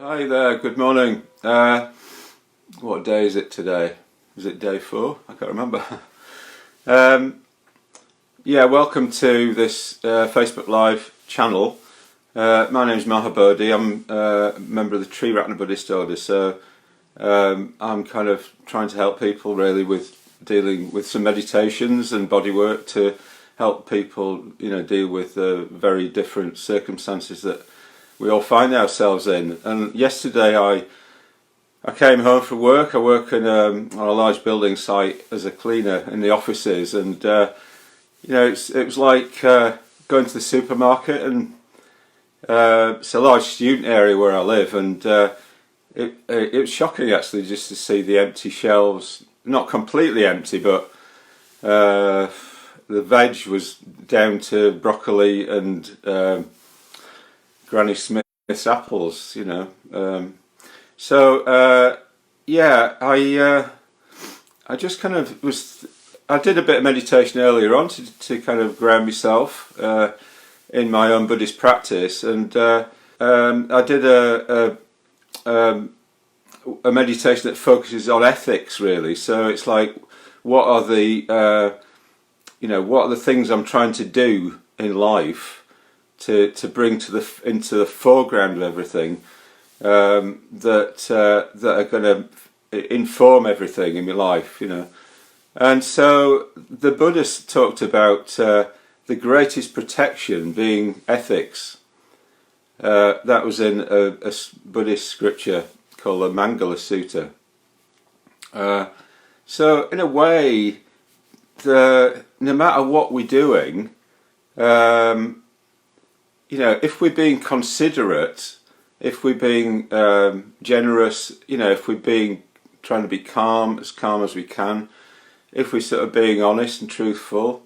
Hi there, good morning. What day is it today? Is it day 4? I can't remember. Yeah, welcome to this Facebook Live channel. My name is Mahabodhi. I'm a member of the Tree Ratner Buddhist order, so I'm kind of trying to help people really with dealing with some meditations and bodywork to help people, deal with very different circumstances that we all find ourselves in. And yesterday I came home from work. I work on a large building site as a cleaner in the offices, and it was like going to the supermarket, and it's a large student area where I live, and it was shocking actually just to see the empty shelves. Not completely empty, but the veg was down to broccoli and Granny Smith's apples, Yeah, I just kind of I did a bit of meditation earlier on to kind of ground myself in my own Buddhist practice, and I did a meditation that focuses on ethics really. So it's like, what are the things I'm trying to do in life to bring into the foreground of everything, that are going to inform everything in my life, And so the Buddhists talked about the greatest protection being ethics. That was in a Buddhist scripture called the Mangala Sutta. So in a way, no matter what we're doing, if we're being considerate, if we're being generous, if we're trying to be calm as we can, if we're sort of being honest and truthful,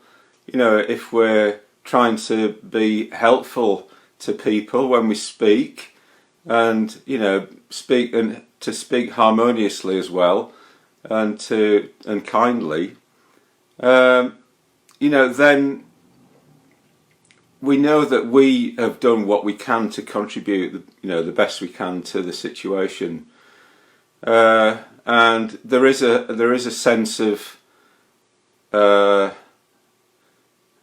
if we're trying to be helpful to people when we speak, and speak harmoniously as well, and kindly, then we know that we have done what we can to contribute, the best we can to the situation, and there is a sense of I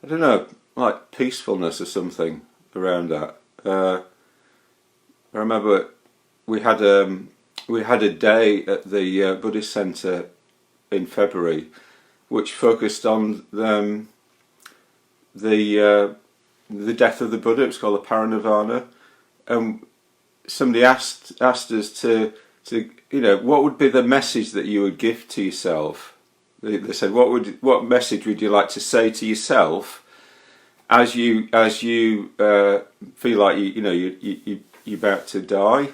don't know, like peacefulness or something around that. I remember we had a day at the Buddhist Centre in February, which focused on the death of the Buddha. It was called the Parinirvana, and somebody asked us to what would be the message that you would give to yourself. They said, what message would you like to say to yourself as you feel like you're about to die?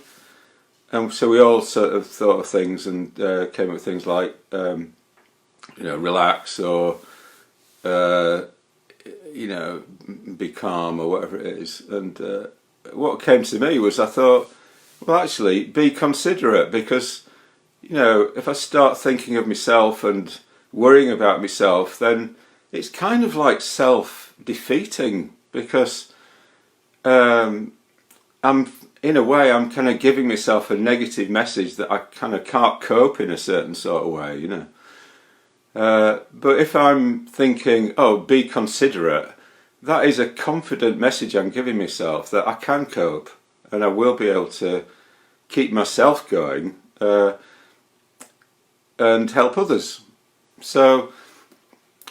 And so we all sort of thought of things and came up with things like relax, or be calm, or whatever it is. And what came to me was, I thought, well, actually, be considerate, because if I start thinking of myself and worrying about myself, then it's kind of like self-defeating, because I'm in a way I'm kind of giving myself a negative message that I kind of can't cope in a certain sort of way, But if I'm thinking, oh, be considerate, that is a confident message I'm giving myself that I can cope, and I will be able to keep myself going and help others. So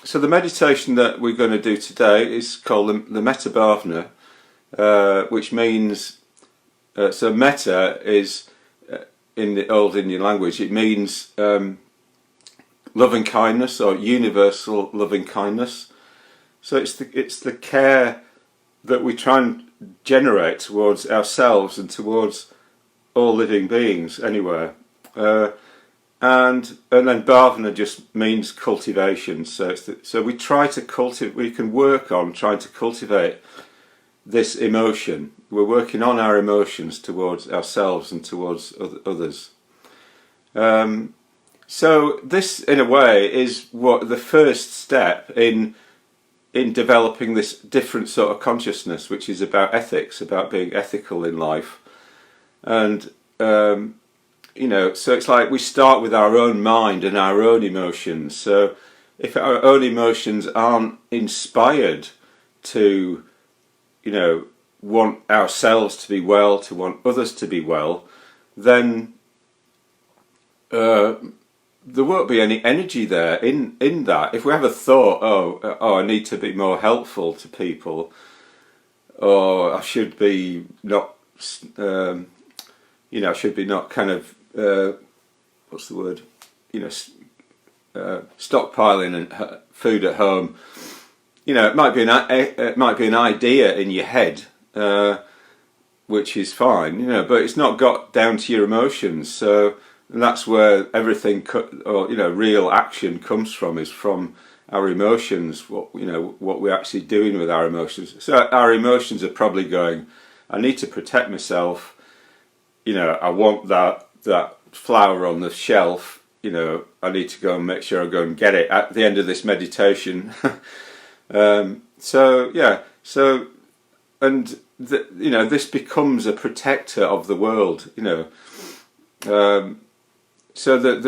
the meditation that we're going to do today is called the Metta Bhavana, which means, so metta is, in the old Indian language, it means loving kindness, or universal loving kindness. So it's the care that we try and generate towards ourselves and towards all living beings anywhere. And then bhavana just means cultivation. So we try to cultivate. We can work on trying to cultivate this emotion. We're working on our emotions towards ourselves and towards others. So this, in a way, is what the first step in developing this different sort of consciousness, which is about ethics, about being ethical in life. And you know, so it's like we start with our own mind and our own emotions. So if our own emotions aren't inspired to, you know, want ourselves to be well, to want others to be well, then there won't be any energy there in that. If we have a thought, oh, I need to be more helpful to people, or I should be not, you know, I should be not kind of, what's the word, you know, stockpiling food at home. You know, it might be an idea in your head, which is fine, you know, but it's not got down to your emotions. So that's where everything, or you know, real action comes from, is from our emotions. What, you know, what we're actually doing with our emotions. So our emotions are probably going, I need to protect myself. You know, I want that flower on the shelf. You know, I need to go and make sure I go and get it at the end of this meditation. So yeah, so, and you know, this becomes a protector of the world. You know, so that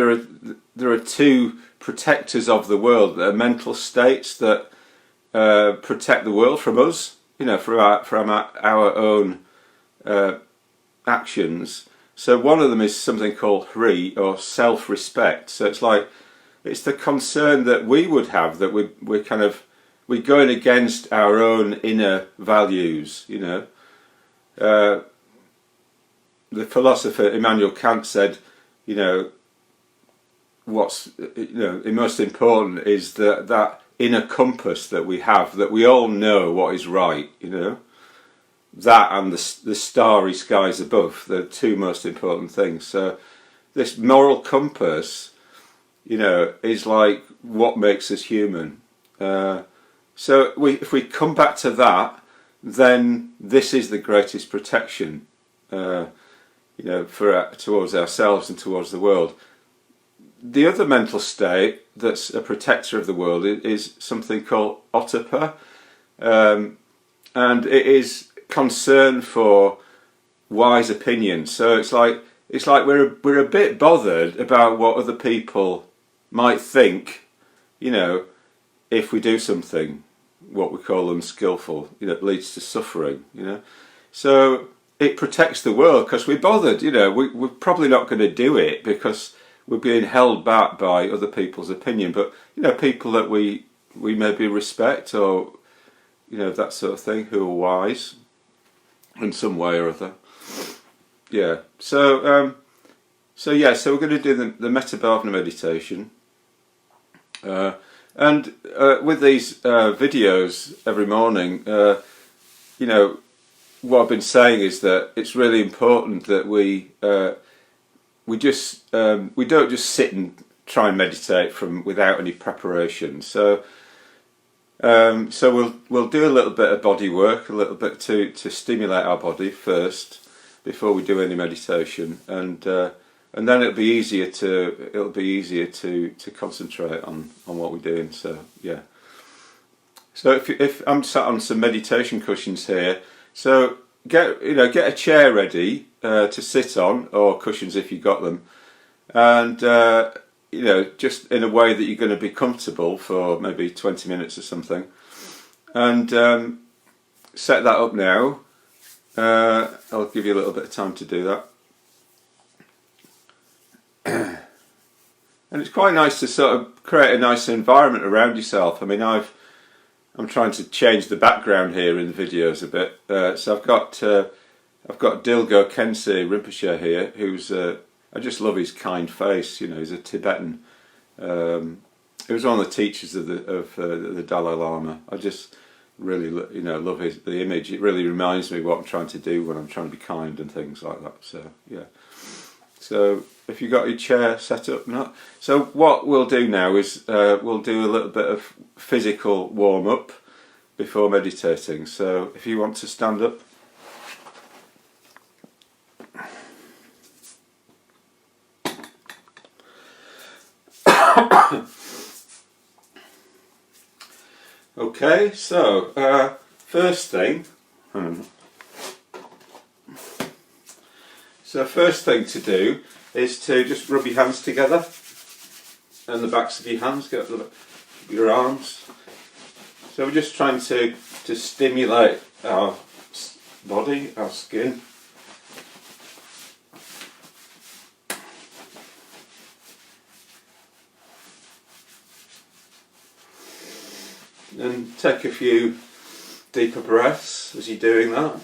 there are two protectors of the world. There are mental states that protect the world from us. You know, from our own actions. So one of them is something called hri, or self-respect. So it's like, it's the concern that we would have, that we're going against our own inner values. You know, the philosopher Immanuel Kant said, you know, what's, you know, the most important is that inner compass that we have, that we all know what is right. You know, that and the starry skies above, the two most important things. So this moral compass, you know, is like what makes us human. So if we come back to that, then this is the greatest protection, you know, towards ourselves and towards the world. The other mental state that's a protector of the world is something called ottappa, and it is concern for wise opinions. So it's like we're a bit bothered about what other people might think, you know, if we do something what we call unskillful, you know, it leads to suffering, you know. So it protects the world because we're bothered, you know. We're probably not going to do it because we're being held back by other people's opinion, but you know, people that we maybe respect, or you know, that sort of thing, who are wise in some way or other. Yeah. So yeah. So we're going to do the Metabhavana meditation, and with these videos every morning, you know, what I've been saying is that it's really important that we don't just sit and try and meditate without any preparation. So we'll do a little bit of body work, a little bit to stimulate our body first before we do any meditation, and then it'll be easier to concentrate on what we're doing. So yeah. So if I'm sat on some meditation cushions here, so get a chair ready to sit on, or cushions if you got them, and you know, just in a way that you're going to be comfortable for maybe 20 minutes or something, and set that up now. I'll give you a little bit of time to do that. And it's quite nice to sort of create a nice environment around yourself. I mean, I'm trying to change the background here in the videos a bit. So I've got Dilgo Khyentse Rinpoche here, who's I just love his kind face. You know, he's a Tibetan. He was one of the teachers of the Dalai Lama. I just really, you know, love the image. It really reminds me what I'm trying to do when I'm trying to be kind and things like that. So yeah. So if you got your chair set up, not. So what we'll do now is we'll do a little bit of physical warm up before meditating. So if you want to stand up. Okay, so first thing, so So first thing to do is to just rub your hands together and the backs of your hands, get your arms. So we're just trying to stimulate our body, our skin. And take a few deeper breaths as you're doing that.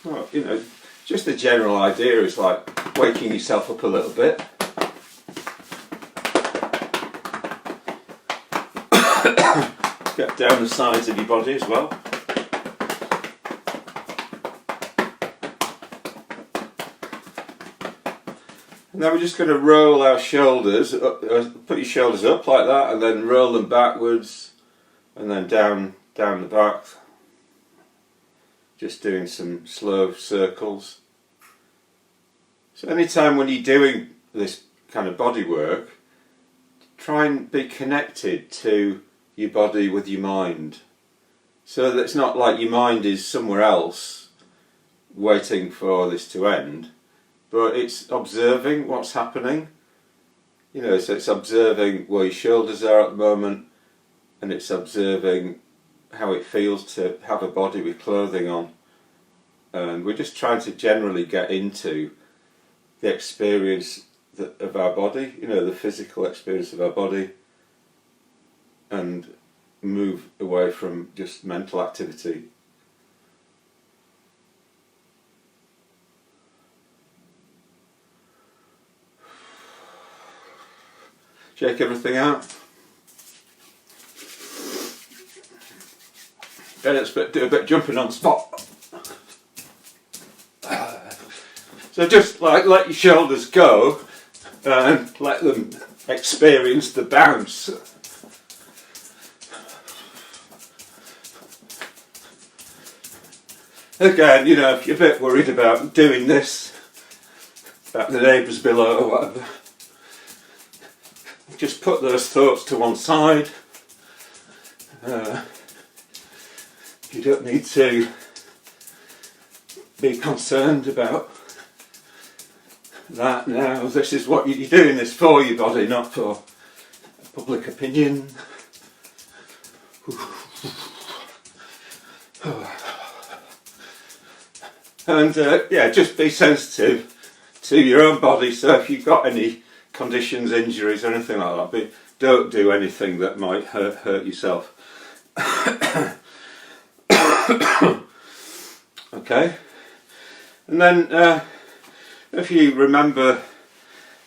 Well, you know, just the general idea is like waking yourself up a little bit. Get down the sides of your body as well. And then we're just going to roll our shoulders, put your shoulders up like that, and then roll them backwards, and then down the back. Just doing some slow circles. So anytime when you're doing this kind of body work, try and be connected to your body with your mind. So that it's not like your mind is somewhere else waiting for this to end, but it's observing what's happening. You know, so it's observing where your shoulders are at the moment, and it's observing how it feels to have a body with clothing on. And we're just trying to generally get into the experience of our body, you know, the physical experience of our body, and move away from just mental activity. Shake everything out. Then let's do a bit of jumping on the spot. So just like let your shoulders go and let them experience the bounce. Again, you know, if you're a bit worried about doing this, about the neighbours below or whatever, just put those thoughts to one side. You don't need to be concerned about that now. This is what you're doing this for, your body, not for public opinion. And yeah, just be sensitive to your own body. So if you've got any conditions, injuries or anything like that, don't do anything that might hurt yourself. Okay, and then if you remember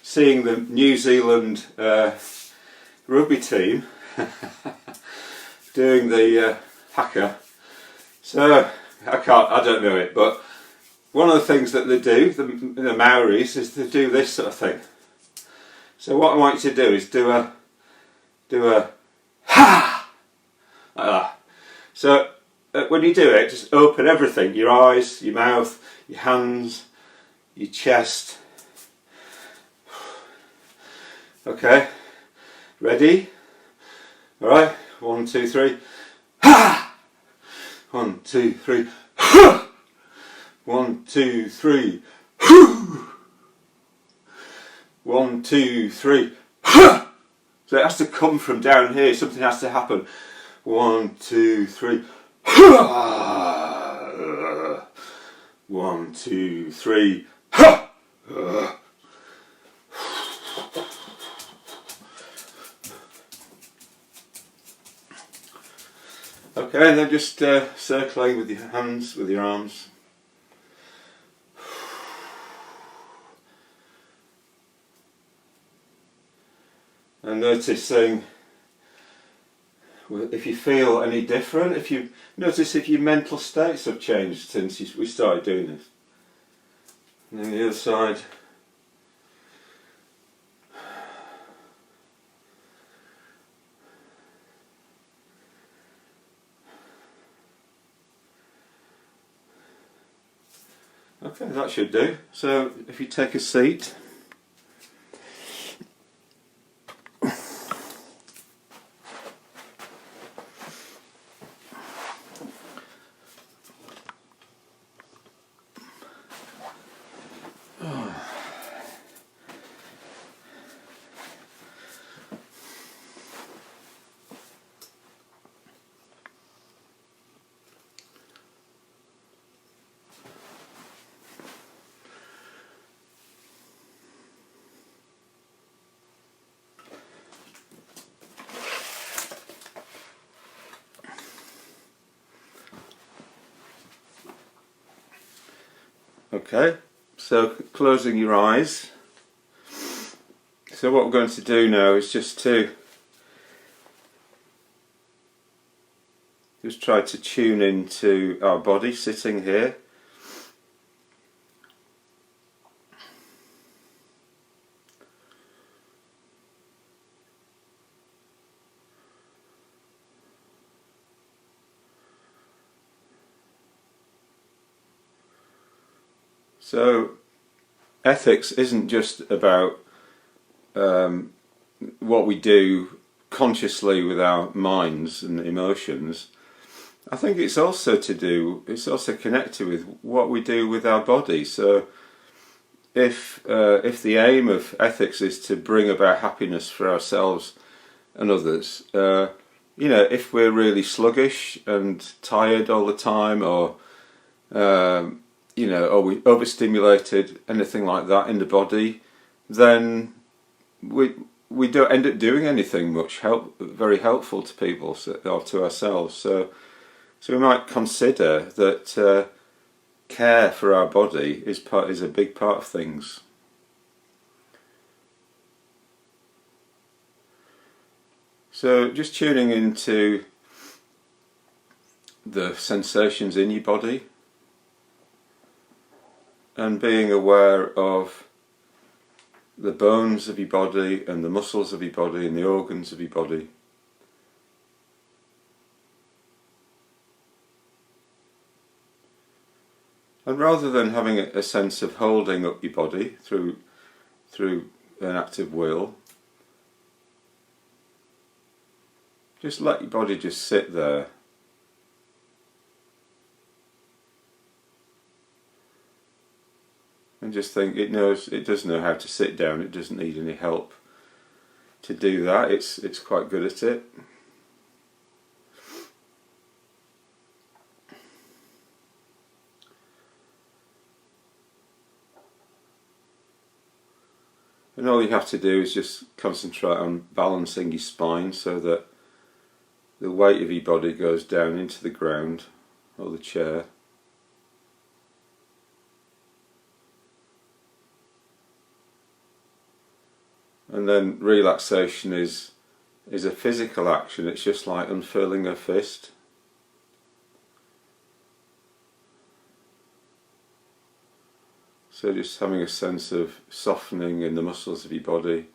seeing the New Zealand rugby team doing the haka, so I don't know it, but one of the things that they do, the Maoris, is they do this sort of thing. So what I want you to do is do a ha like that. So when you do it, just open everything, your eyes, your mouth, your hands, your chest. Okay, ready? Alright, 1, 2, 3. Ha! 1, 2, 3. Ha! 1, 2, 3. 1, 2, 3. So it has to come from down here, something has to happen. 1, 2, 3. 1, 2, 3. Okay, and then just circling with your hands, with your arms. And noticing if you feel any different, if you notice if your mental states have changed since we started doing this. And then the other side. Okay, that should do. So if you take a seat. Okay, so closing your eyes. So what we're going to do now is just try to tune into our body sitting here. So ethics isn't just about what we do consciously with our minds and emotions. I think it's also connected with what we do with our body. So if the aim of ethics is to bring about happiness for ourselves and others, if we're really sluggish and tired all the time, or or we overstimulated, anything like that in the body, then we don't end up doing anything very helpful to people or to ourselves. So we might consider that care for our body is a big part of things. So just tuning into the sensations in your body and being aware of the bones of your body and the muscles of your body and the organs of your body. And rather than having a sense of holding up your body through an act of will, just let your body just sit there. And just think it does know how to sit down. It doesn't need any help to do that. It's quite good at it. And all you have to do is just concentrate on balancing your spine so that the weight of your body goes down into the ground or the chair. And then relaxation is a physical action. It's just like unfurling a fist. So just having a sense of softening in the muscles of your body.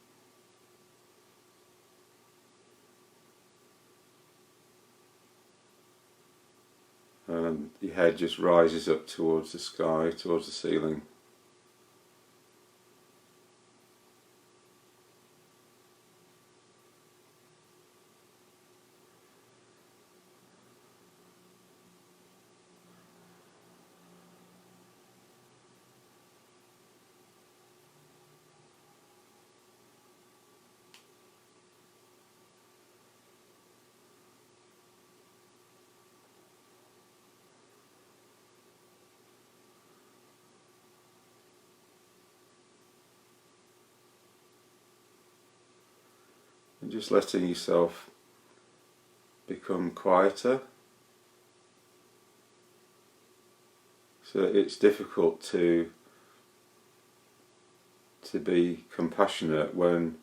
And your head just rises up towards the sky, towards the ceiling. And just letting yourself become quieter. So it's difficult to be compassionate when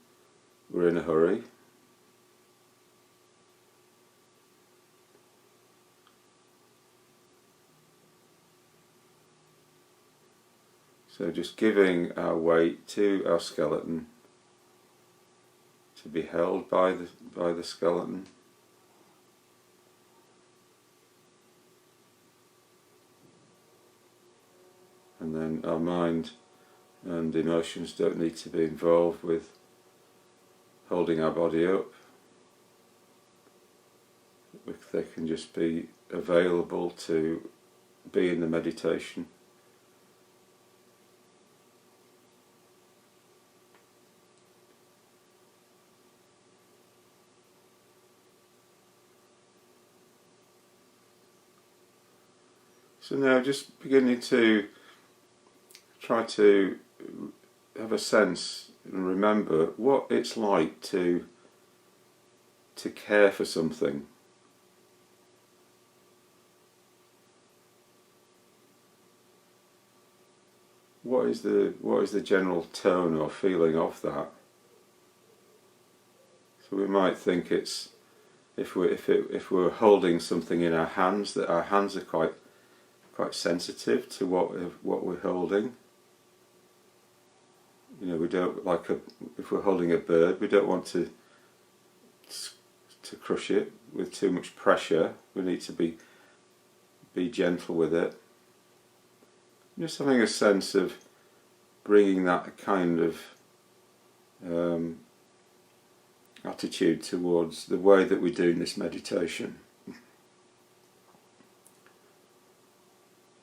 we're in a hurry. So just giving our weight to our skeleton, to be held by the skeleton. And then our mind and emotions don't need to be involved with holding our body up. They can just be available to be in the meditation. So now just beginning to try to have a sense and remember what it's like to care for something. what is the general tone or feeling of that? So we might think it's if we're holding something in our hands, that our hands are quite sensitive to what we're holding. You know, we don't if we're holding a bird, we don't want to crush it with too much pressure. We need to be gentle with it. Just having a sense of bringing that kind of attitude towards the way that we do in this meditation.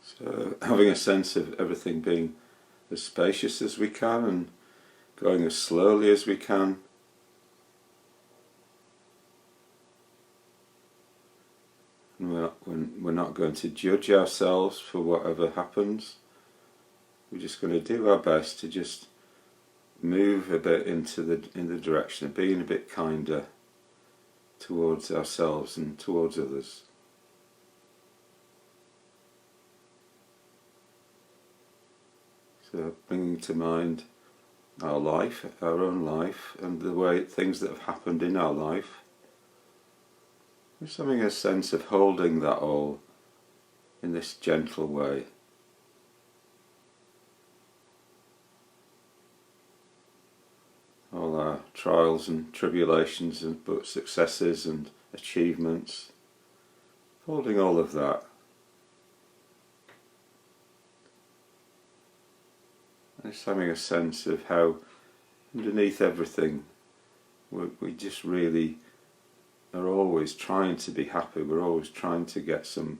So having a sense of everything being as spacious as we can and going as slowly as we can. And we're not going to judge ourselves for whatever happens. We're just going to do our best to just move a bit in the direction of being a bit kinder towards ourselves and towards others. So bringing to mind our life, our own life, and the way things that have happened in our life. Just having a sense of holding that all in this gentle way. All our trials and tribulations and but successes and achievements. Holding all of that. And just having a sense of how underneath everything we just really are always trying to be happy. We're always trying to get some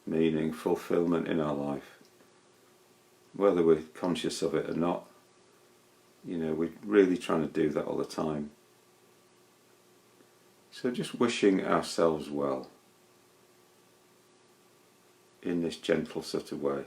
meaning, fulfillment in our life. Whether we're conscious of it or not. You know, we're really trying to do that all the time. So just wishing ourselves well in this gentle sort of way.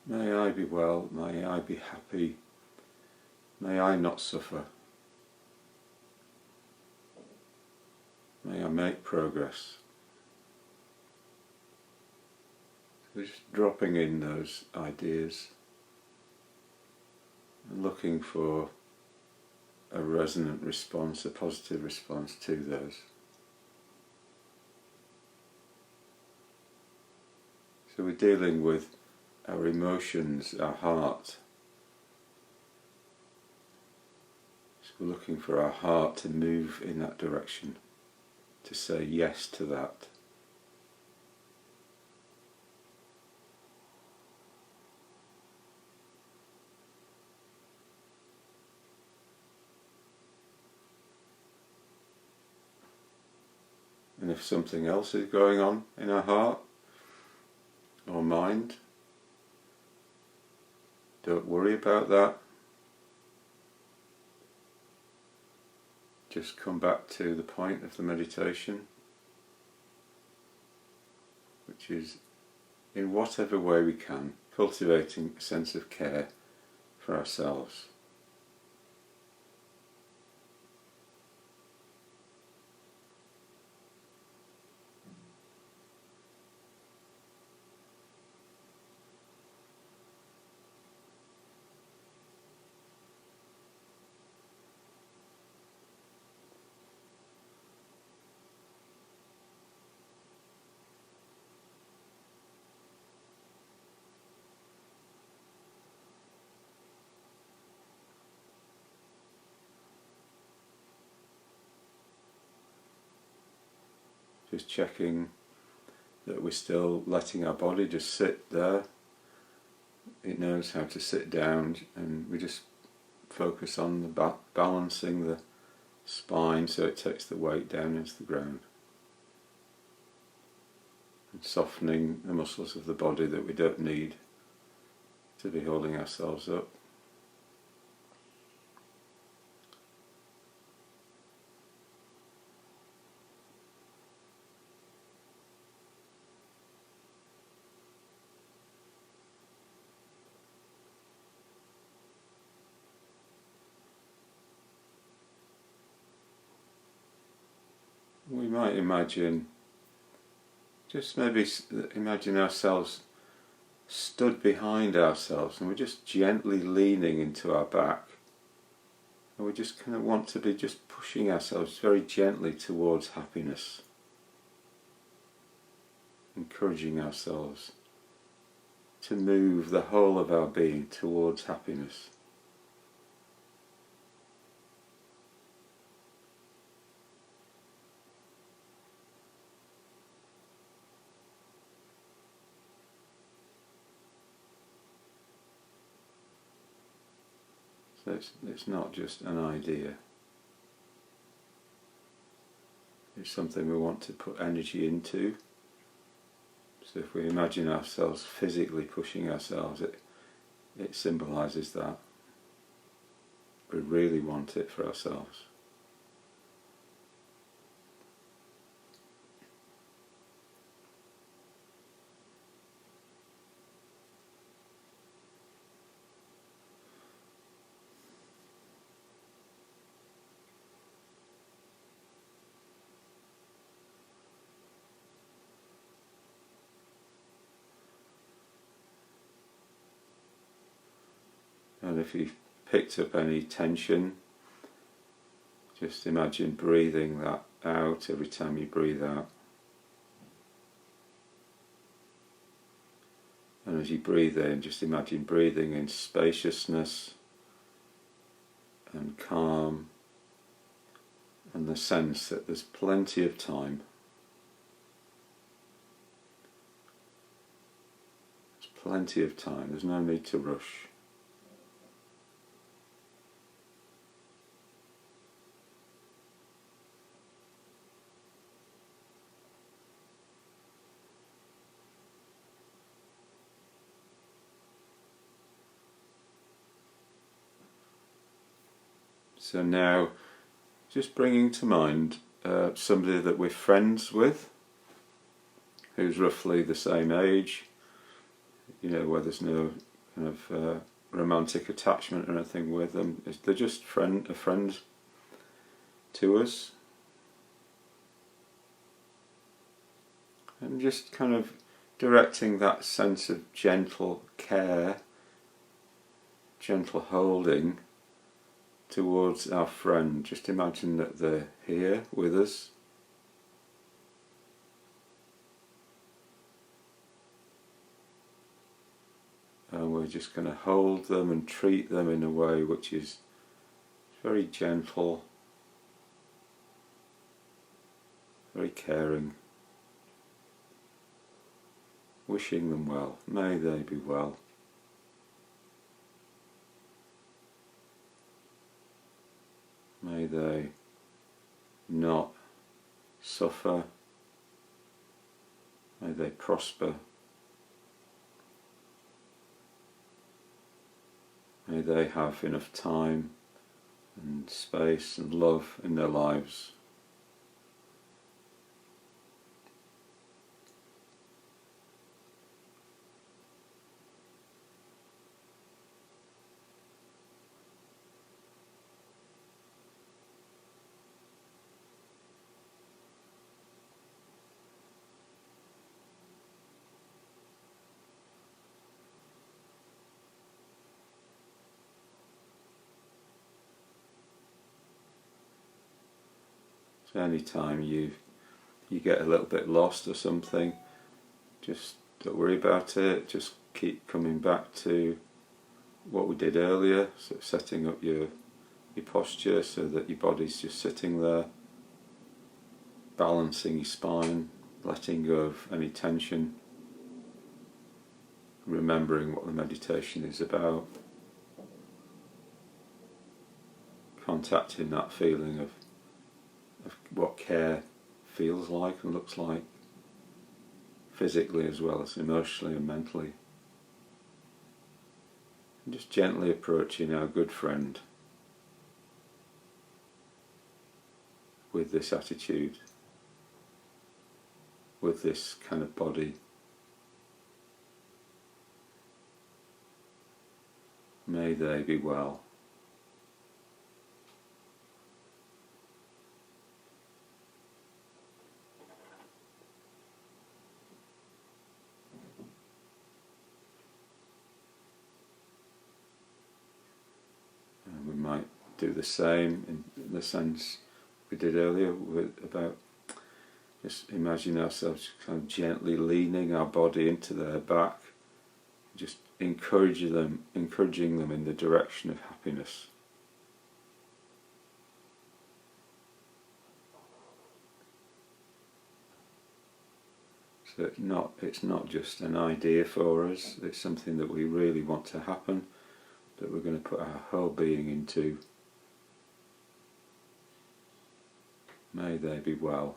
May I be well, may I be happy, may I not suffer, may I make progress. So just dropping in those ideas and looking for a resonant response, a positive response to those. So we're dealing with our emotions, our heart. So we're looking for our heart to move in that direction, to say yes to that. And if something else is going on in our heart or mind, don't worry about that. Just come back to the point of the meditation, which is, in whatever way we can, cultivating a sense of care for ourselves. Just checking that we're still letting our body just sit there. It knows how to sit down, and we just focus on the balancing the spine so it takes the weight down into the ground, and softening the muscles of the body that we don't need to be holding ourselves up. We might imagine, just maybe imagine ourselves stood behind ourselves, and we're just gently leaning into our back, and we just kind of want to be just pushing ourselves very gently towards happiness, encouraging ourselves to move the whole of our being towards happiness. So it's not just an idea. It's something we want to put energy into. So if we imagine ourselves physically pushing ourselves, it symbolises that. We really want it for ourselves. And if you've picked up any tension, just imagine breathing that out every time you breathe out. And as you breathe in, just imagine breathing in spaciousness and calm, and the sense that there's plenty of time. There's plenty of time, there's no need to rush. So now, just bringing to mind somebody that we're friends with, who's roughly the same age, where there's no kind of romantic attachment or anything with them. They're just a friend to us. And just kind of directing that sense of gentle care, gentle holding towards our friend. Just imagine that they're here with us. And we're just going to hold them and treat them in a way which is very gentle, very caring, wishing them well. May they be well. May they not suffer. May they prosper. May they have enough time and space and love in their lives. So any time you get a little bit lost or something, just don't worry about it. Just keep coming back to what we did earlier, so setting up your posture so that your body's just sitting there, balancing your spine, letting go of any tension, remembering what the meditation is about, contacting that feeling of what care feels like and looks like, physically as well as emotionally and mentally. And just gently approaching our good friend with this attitude, with this kind of body. May they be well. And we might do the same in the sense we did earlier about just imagine ourselves kind of gently leaning our body into their back, just encouraging them in the direction of happiness. So it's not just an idea for us, it's something that we really want to happen, that we're going to put our whole being into. May they be well.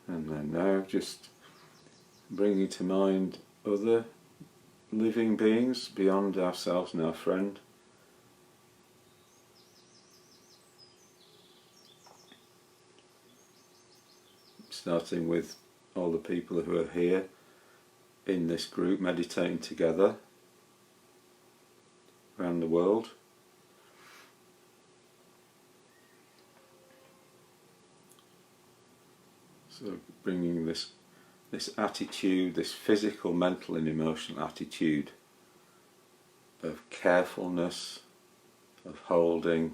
And then now just bringing to mind other living beings beyond ourselves and our friend. Starting with all the people who are here in this group meditating together around the world. So bringing this attitude, this physical, mental and emotional attitude of carefulness, of holding,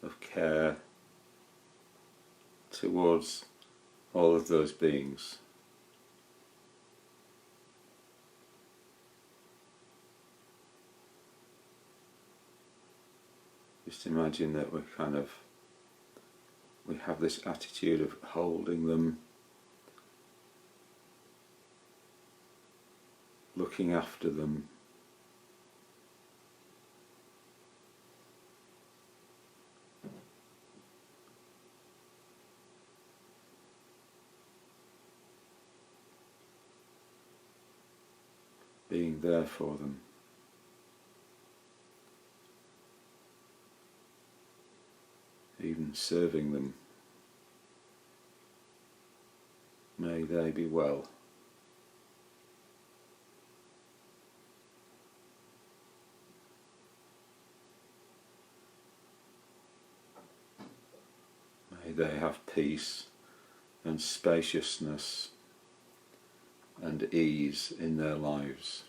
of care towards all of those beings. Just imagine that we have this attitude of holding them, looking after them, being there for them. Even serving them. May they be well. May they have peace and spaciousness and ease in their lives.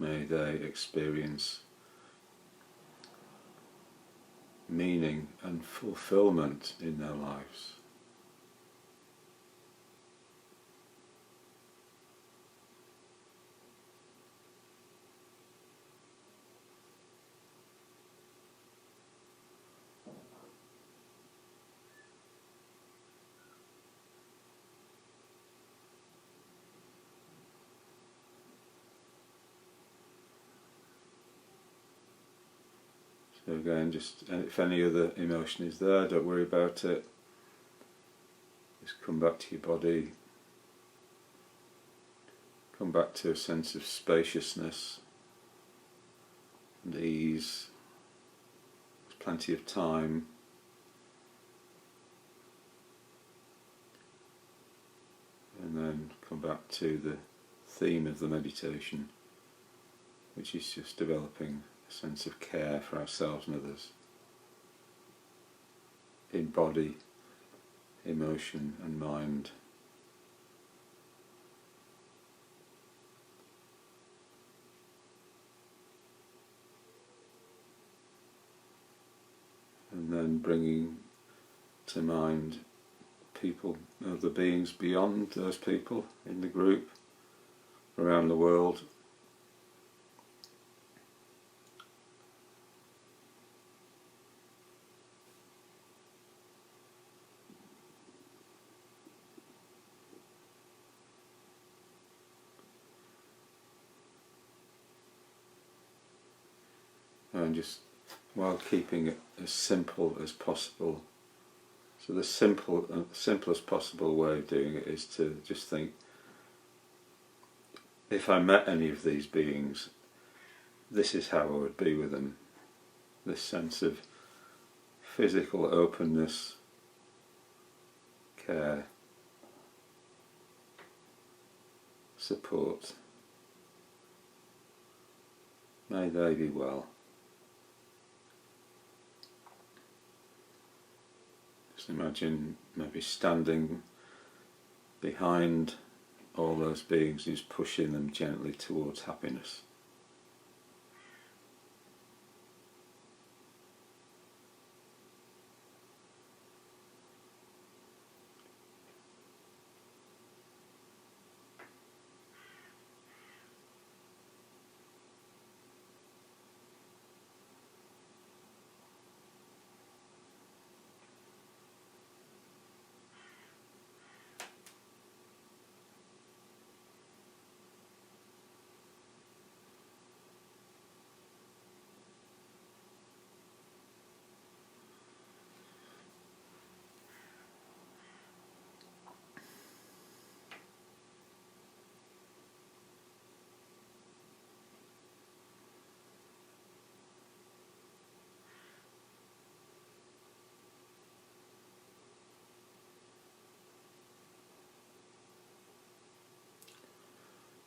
May they experience meaning and fulfillment in their lives. So again, just if any other emotion is there, don't worry about it. Just come back to your body. Come back to a sense of spaciousness and ease. There's plenty of time. And then come back to the theme of the meditation, which is just developing a sense of care for ourselves and others in body, emotion and mind. And then bringing to mind people, other beings beyond those people in the group, around the world. And just while keeping it as simple as possible. So the simplest possible way of doing it is to just think, if I met any of these beings, this is how I would be with them. This sense of physical openness, care, support. May they be well. Just imagine maybe standing behind all those beings, just pushing them gently towards happiness.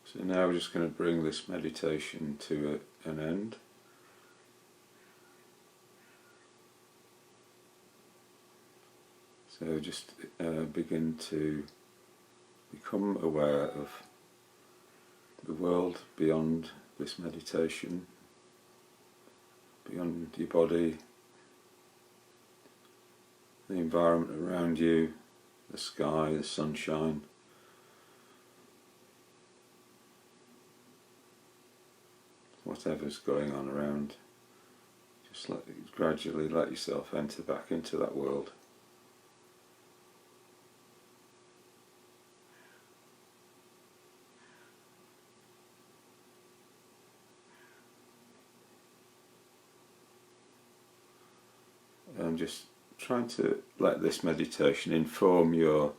So now we're just going to bring this meditation to an end. So just begin to become aware of the world beyond this meditation, beyond your body, the environment around you, the sky, the sunshine. Whatever's going on around, just gradually let yourself enter back into that world. And just trying to let this meditation inform your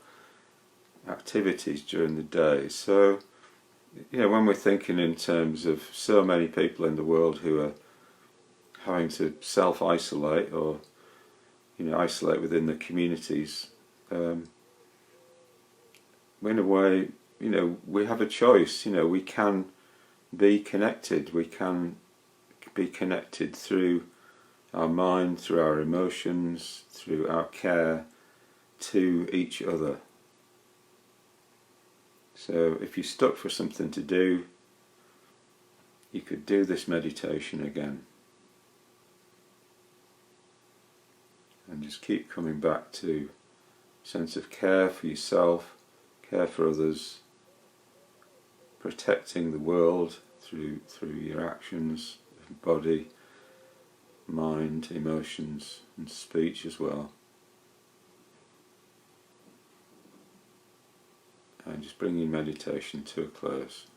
activities during the day. So, when we're thinking in terms of so many people in the world who are having to self-isolate or isolate within the communities, in a way, we have a choice. We can be connected. We can be connected through our mind, through our emotions, through our care to each other. So if you're stuck for something to do, you could do this meditation again. And just keep coming back to a sense of care for yourself, care for others, protecting the world through your actions, body, mind, emotions and speech as well. And just bringing meditation to a close.